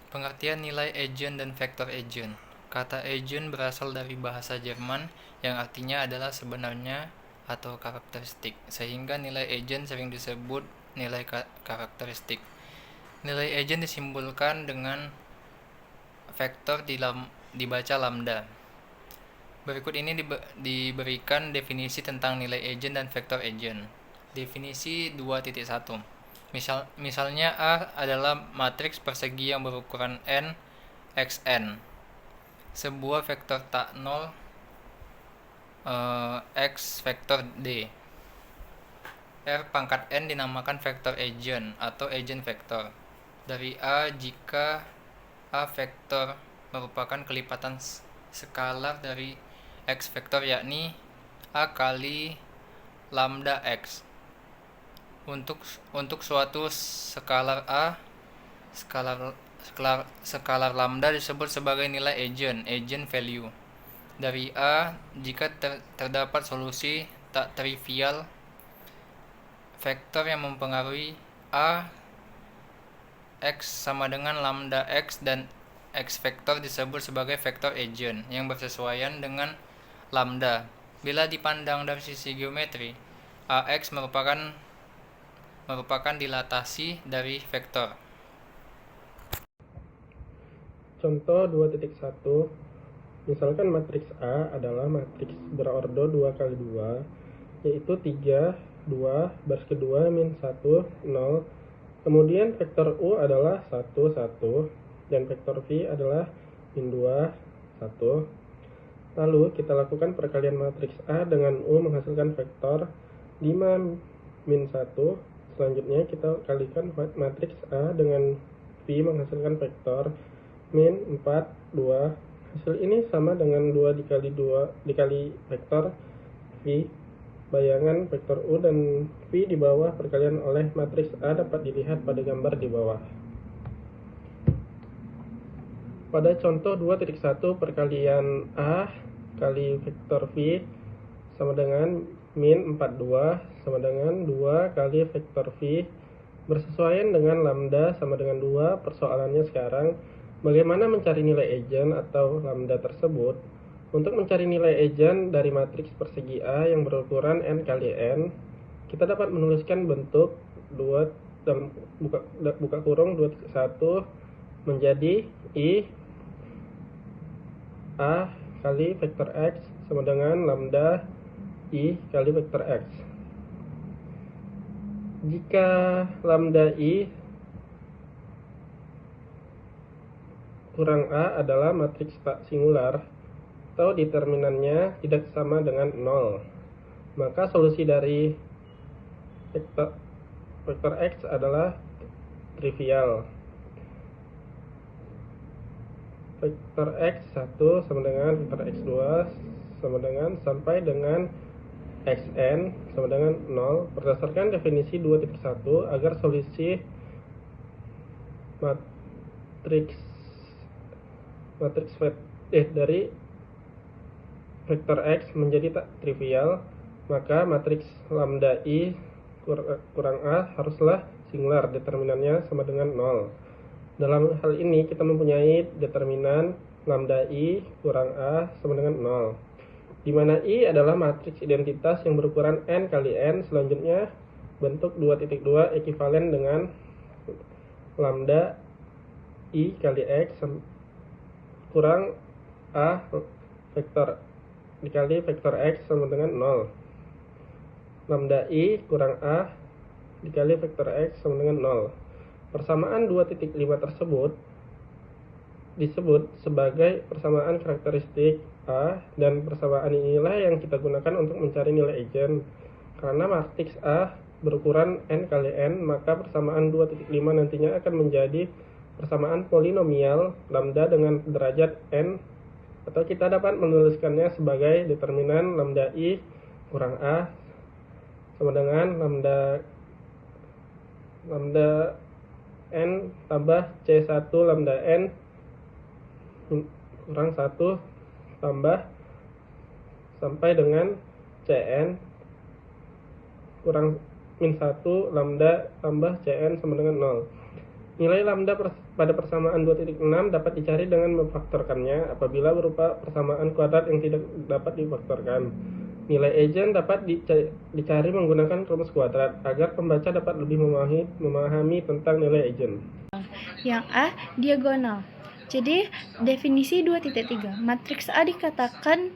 Pengertian nilai eigen dan vektor eigen. Kata eigen berasal dari bahasa Jerman yang artinya adalah sebenarnya atau karakteristik, sehingga nilai eigen sering disebut nilai karakteristik. Nilai eigen disimbolkan dengan vektor dibaca lambda. Berikut ini diberikan definisi tentang nilai eigen dan vektor eigen. Definisi 2.1. Misalnya A adalah matriks persegi yang berukuran n xn, sebuah vektor tak nol x vektor d. R pangkat n dinamakan vektor eigen atau eigenvektor dari A jika A vektor merupakan kelipatan skalar dari x vektor, yakni A kali lambda x. Untuk suatu skalar A, skalar lambda disebut sebagai nilai eigen value dari A jika terdapat solusi tak trivial vektor yang mempengaruhi A x sama dengan lambda x, dan x vektor disebut sebagai vektor eigen yang bersesuaian dengan lambda. Bila dipandang dari sisi geometri, AX merupakan dilatasi dari vektor. Contoh 2.1. Misalkan matriks A adalah matriks berordo 2 kali 2, yaitu 3, 2, baris kedua, min 1, 0. Kemudian vektor U adalah 1, 1, dan vektor V adalah min 2, 1. Lalu kita lakukan perkalian matriks A dengan U menghasilkan vektor 5, min 1. Selanjutnya kita kalikan matriks A dengan V menghasilkan vektor min 4, 2. Hasil ini sama dengan 2 dikali vektor V. Bayangan vektor U dan V di bawah perkalian oleh matriks A dapat dilihat pada gambar di bawah. Pada contoh 2.1, perkalian A kali vektor V sama dengan min 42 sama dengan 2 kali vektor V bersesuaian dengan lambda sama dengan 2. Persoalannya sekarang, bagaimana mencari nilai eigen atau lambda tersebut? Untuk mencari nilai eigen dari matriks persegi A yang berukuran n kali n, kita dapat menuliskan bentuk 2 dalam buka kurung 2.1 menjadi I A kali vektor X sama dengan lambda I kali vektor X. Jika lambda I kurang A adalah matriks tak singular atau determinannya tidak sama dengan 0, maka solusi dari vektor X adalah trivial. Vektor X1 sama dengan vektor X2 sama dengan sampai dengan Xn sama dengan 0 berdasarkan definisi 2.1. Agar solusi dari vektor X menjadi tak trivial, maka matriks lambda I kurang A haruslah singular, determinannya sama dengan 0. Dalam hal ini kita mempunyai determinan lambda I kurang A sama dengan 0, di mana I adalah matriks identitas yang berukuran n kali n. Selanjutnya bentuk 2.2 ekivalen dengan lambda I kali X kurang A vektor dikali vektor X sama dengan 0. Lambda I kurang A dikali vektor X sama dengan 0. Persamaan 2.5 tersebut disebut sebagai persamaan karakteristik A, dan persamaan inilah yang kita gunakan untuk mencari nilai eigen. Karena matriks A berukuran n kali n, maka persamaan 2.5 nantinya akan menjadi persamaan polinomial lambda dengan derajat n, atau kita dapat menuliskannya sebagai determinan lambda I kurang A sama dengan lambda n tambah C1 lambda n kurang 1 tambah sampai dengan Cn kurang min 1 lambda tambah Cn sama dengan 0. Nilai lambda pada persamaan 2.6 dapat dicari dengan memfaktorkannya apabila berupa persamaan kuadrat yang tidak dapat difaktorkan. Nilai eigen dapat dicari menggunakan rumus kuadrat agar pembaca dapat lebih memahami tentang nilai eigen. Yang A, diagonal. Jadi definisi 2.3, matriks A dikatakan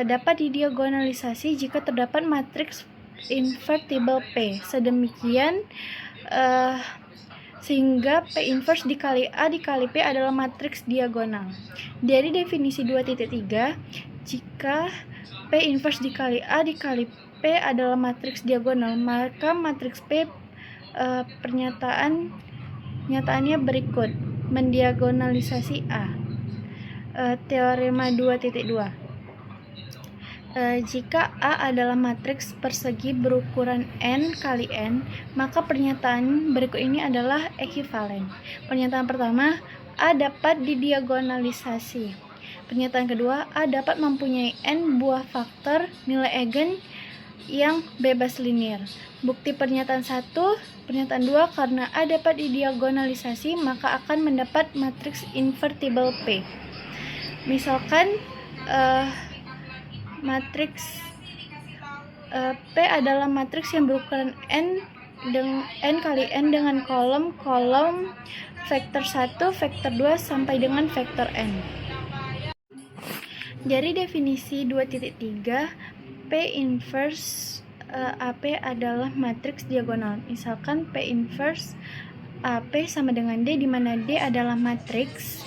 dapat didiagonalisasi jika terdapat matriks invertible P. Sedemikian sehingga P inverse dikali A dikali P adalah matriks diagonal. Dari definisi 2.3, jika P inverse dikali A dikali P adalah matriks diagonal, maka matriks P nyataannya berikut: mendiagonalisasi A. Teorema 2.2. Jika A adalah matriks persegi berukuran n kali n, maka pernyataan berikut ini adalah ekivalen. Pernyataan pertama, A dapat didiagonalisasi. Pernyataan kedua, A dapat mempunyai n buah faktor nilai eigen yang bebas linear. Bukti pernyataan 1, pernyataan 2, karena A dapat didiagonalisasi, maka akan mendapat matriks invertible P. Misalkan matriks P adalah matriks yang berukuran n kali n dengan kolom vektor 1, vektor 2 sampai dengan vektor n. Dari definisi 2.3, P inverse AP adalah matriks diagonal. Misalkan P inverse AP sama dengan D, di mana D adalah matriks,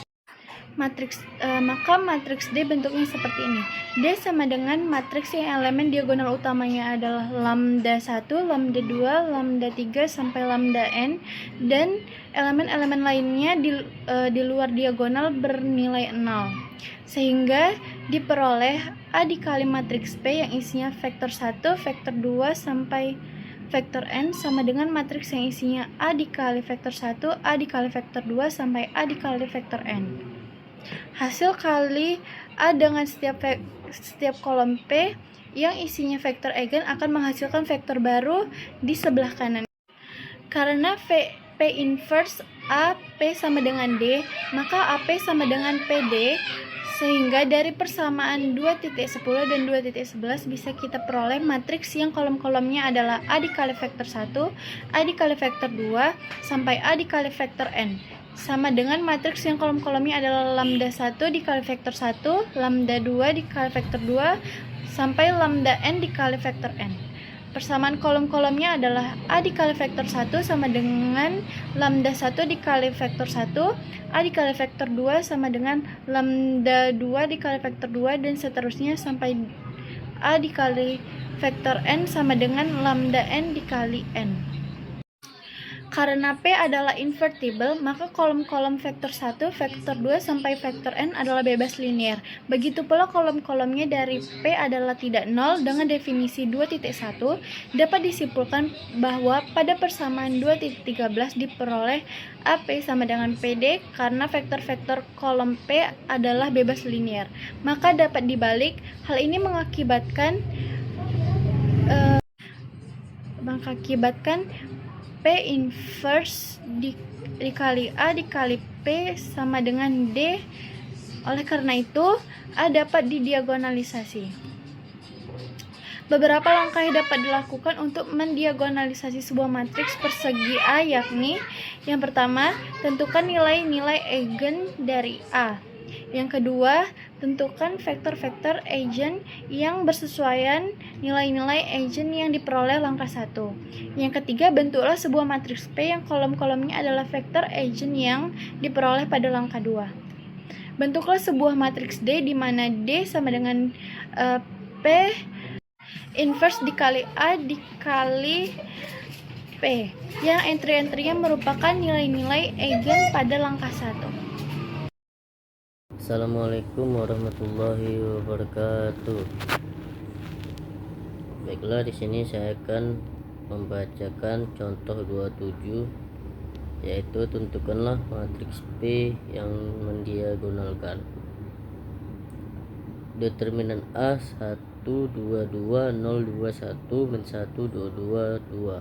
maka matriks D bentuknya seperti ini. D sama dengan matriks yang elemen diagonal utamanya adalah lambda 1, lambda 2, lambda 3 sampai lambda n, dan elemen-elemen lainnya di luar diagonal bernilai 0. Sehingga diperoleh A dikali matriks P yang isinya vektor 1, vektor 2 sampai vektor n sama dengan matriks yang isinya A dikali vektor 1, A dikali vektor 2 sampai A dikali vektor n. Hasil kali A dengan setiap kolom P yang isinya vektor eigen akan menghasilkan vektor baru di sebelah kanan. Karena P inverse AP sama dengan D, maka AP sama dengan PD, sehingga dari persamaan 2.10 dan 2.11 bisa kita peroleh matriks yang kolom-kolomnya adalah A dikali vektor 1, A dikali vektor 2 sampai A dikali vektor n, sama dengan matriks yang kolom-kolomnya adalah lambda 1 dikali vektor 1, lambda 2 dikali vektor 2 sampai lambda n dikali vektor n. Persamaan kolom-kolomnya adalah A dikali vektor 1 sama dengan lambda 1 dikali vektor 1, A dikali vektor 2 sama dengan lambda 2 dikali vektor 2, dan seterusnya sampai A dikali vektor n sama dengan lambda n dikali n. Karena P adalah invertible, maka kolom-kolom vektor 1, vektor 2 sampai vektor n adalah bebas linear. Begitu pula kolom-kolomnya dari P adalah tidak nol. Dengan definisi 2.1 dapat disimpulkan bahwa pada persamaan 2.13 diperoleh AP sama dengan PD karena vektor-vektor kolom P adalah bebas linear. Maka dapat dibalik, hal ini mengakibatkan P inverse dikali A dikali P sama dengan D. Oleh karena itu, A dapat didiagonalisasi. Beberapa langkah yang dapat dilakukan untuk mendiagonalisasi sebuah matriks persegi A, yakni yang pertama, tentukan nilai-nilai eigen dari A. Yang kedua, tentukan vektor-vektor eigen yang bersesuaian nilai-nilai eigen yang diperoleh langkah 1. Yang ketiga, bentuklah sebuah matriks P yang kolom-kolomnya adalah vektor eigen yang diperoleh pada langkah 2. Bentuklah sebuah matriks D di mana D sama dengan P inverse dikali A dikali P yang entry-entrynya merupakan nilai-nilai eigen pada langkah 1. Assalamualaikum warahmatullahi wabarakatuh. Baiklah, di sini saya akan membacakan contoh 27, yaitu tentukanlah matriks P yang mendiagonalkan. Determinan A 1 2 2 0 2 1 min 1 2 2 2.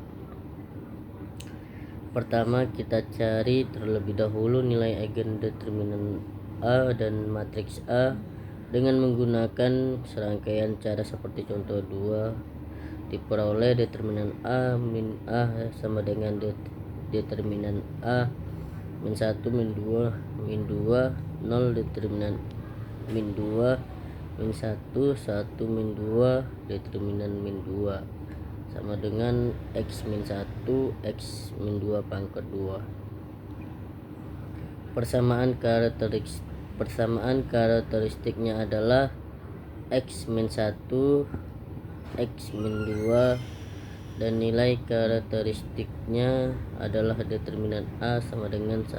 Pertama, kita cari terlebih dahulu nilai eigen determinan A dan matriks A dengan menggunakan serangkaian cara seperti contoh 2. Diperoleh determinan A min A sama dengan determinan A min 1 min 2 min 2 0 determinan min 2 min 1 1 min 2 determinan min 2 sama dengan X min 1 X min 2 pangkat 2. Persamaan karakteristiknya adalah X min 1 X min 2 dan nilai karakteristiknya adalah determinan A sama dengan 1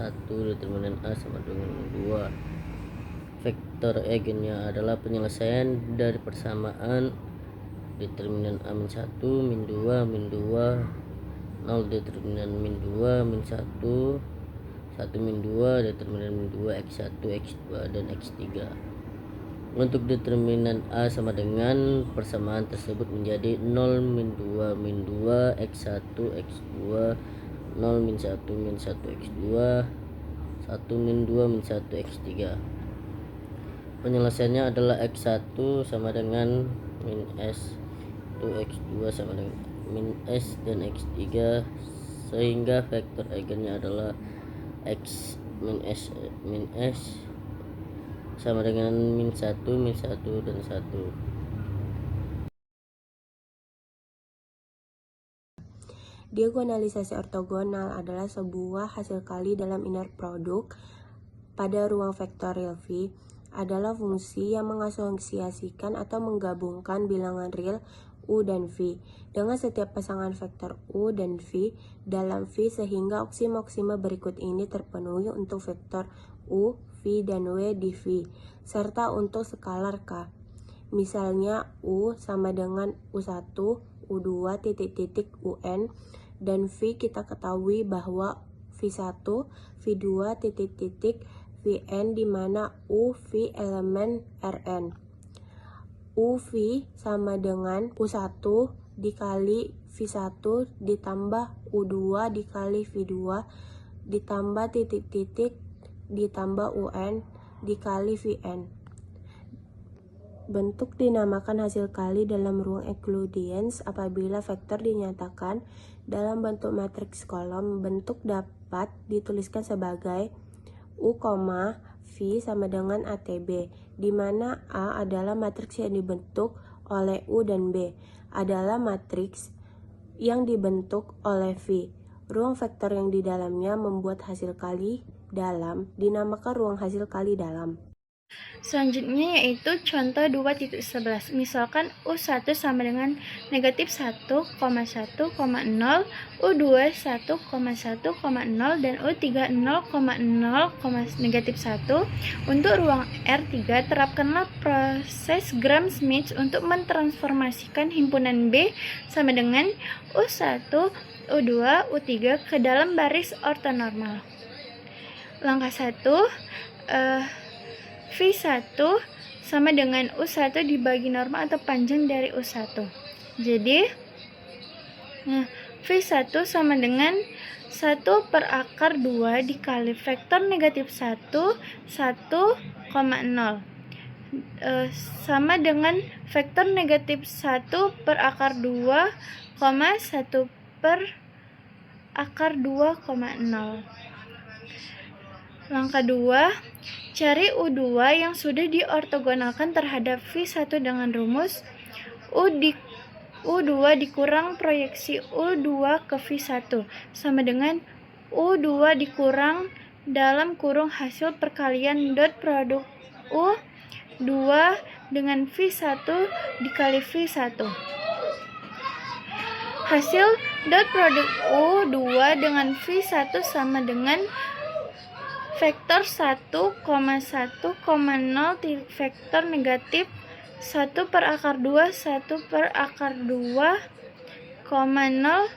determinan A sama dengan 2. Vektor eigennya adalah penyelesaian dari persamaan determinan A min 1 min 2 min 2 0 determinan min 2 min 1 1 min 2 determinan min 2 X1 X2 dan X3. Untuk determinan A sama dengan persamaan tersebut menjadi 0 min 2 min 2 X1 X2 0 min 1 min 1 X2 1 min 2 min 1 X3. Penyelesaiannya adalah X1 sama dengan min S 2 X2 sama dengan min S dan X3, sehingga vektor eigennya adalah X min S sama dengan min 1 dan 1. Diagonalisasi ortogonal adalah sebuah hasil kali dalam inner product pada ruang vektorial V adalah fungsi yang mengasosiasikan atau menggabungkan bilangan real U dan V dengan setiap pasangan vektor U dan V dalam V sehingga oksima-oksima berikut ini terpenuhi untuk vektor U, V, dan W di V serta untuk skalar K. Misalnya U sama dengan U1, U2, UN dan V kita ketahui bahwa V1, V2, Vn di mana U, V elemen Rn. UV sama dengan U1 dikali V1 ditambah U2 dikali V2 ditambah titik-titik ditambah UN dikali Vn. Bentuk dinamakan hasil kali dalam ruang Euclidean apabila vektor dinyatakan dalam bentuk matriks kolom. Bentuk dapat dituliskan sebagai U, V sama dengan ATB, di mana A adalah matriks yang dibentuk oleh U dan B adalah matriks yang dibentuk oleh V. Ruang vektor yang di dalamnya membuat hasil kali dalam dinamakan ruang hasil kali dalam. Selanjutnya yaitu contoh 2.11. Misalkan U1 sama dengan negatif 1,1,0, U2 1,1,0, dan U3 0,0, negatif 1. Untuk ruang R3, terapkanlah proses Gram-Schmidt untuk mentransformasikan himpunan B sama dengan U1, U2, U3 ke dalam baris ortonormal. Langkah 1, V1 sama dengan U1 dibagi norma atau panjang dari U1. Jadi, V1 sama dengan 1 per akar 2 dikali vektor negatif 1, 1,0. Sama dengan vektor negatif 1 per akar 2, 1 per akar 2,0. Langkah 2, cari U2 yang sudah diortogonalkan terhadap V1 dengan rumus U2 dikurang proyeksi U2 ke V1 sama dengan U2 dikurang dalam kurung hasil perkalian dot produk U2 dengan V1 dikali V1. Hasil dot produk U2 dengan V1 sama dengan vektor 1,1,0 vektor negatif 1 per akar 2, 1 per akar 2, 0.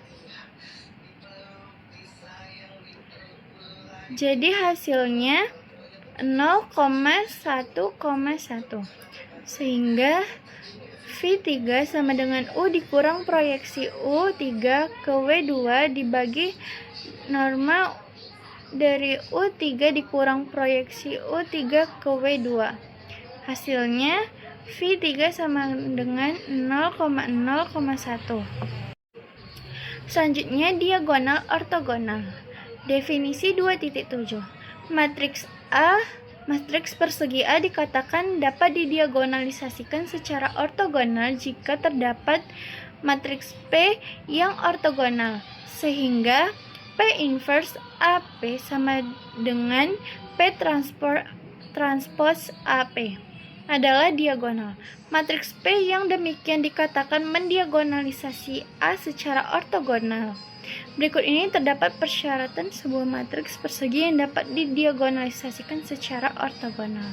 Jadi hasilnya 0,1,1. Sehingga V3 sama dengan U dikurang proyeksi U3 ke W2 dibagi norma dari U3 dikurang proyeksi U3 ke W2. Hasilnya V3 sama dengan 0,0,1. Selanjutnya diagonal ortogonal. Definisi 2.7. Matriks A, matriks persegi A dikatakan dapat didiagonalisasikan secara ortogonal jika terdapat matriks P yang ortogonal, sehingga P inverse AP sama dengan P transpose AP adalah diagonal. Matriks P yang demikian dikatakan mendiagonalisasi A secara ortogonal. Berikut ini terdapat persyaratan sebuah matriks persegi yang dapat didiagonalisasikan secara ortogonal.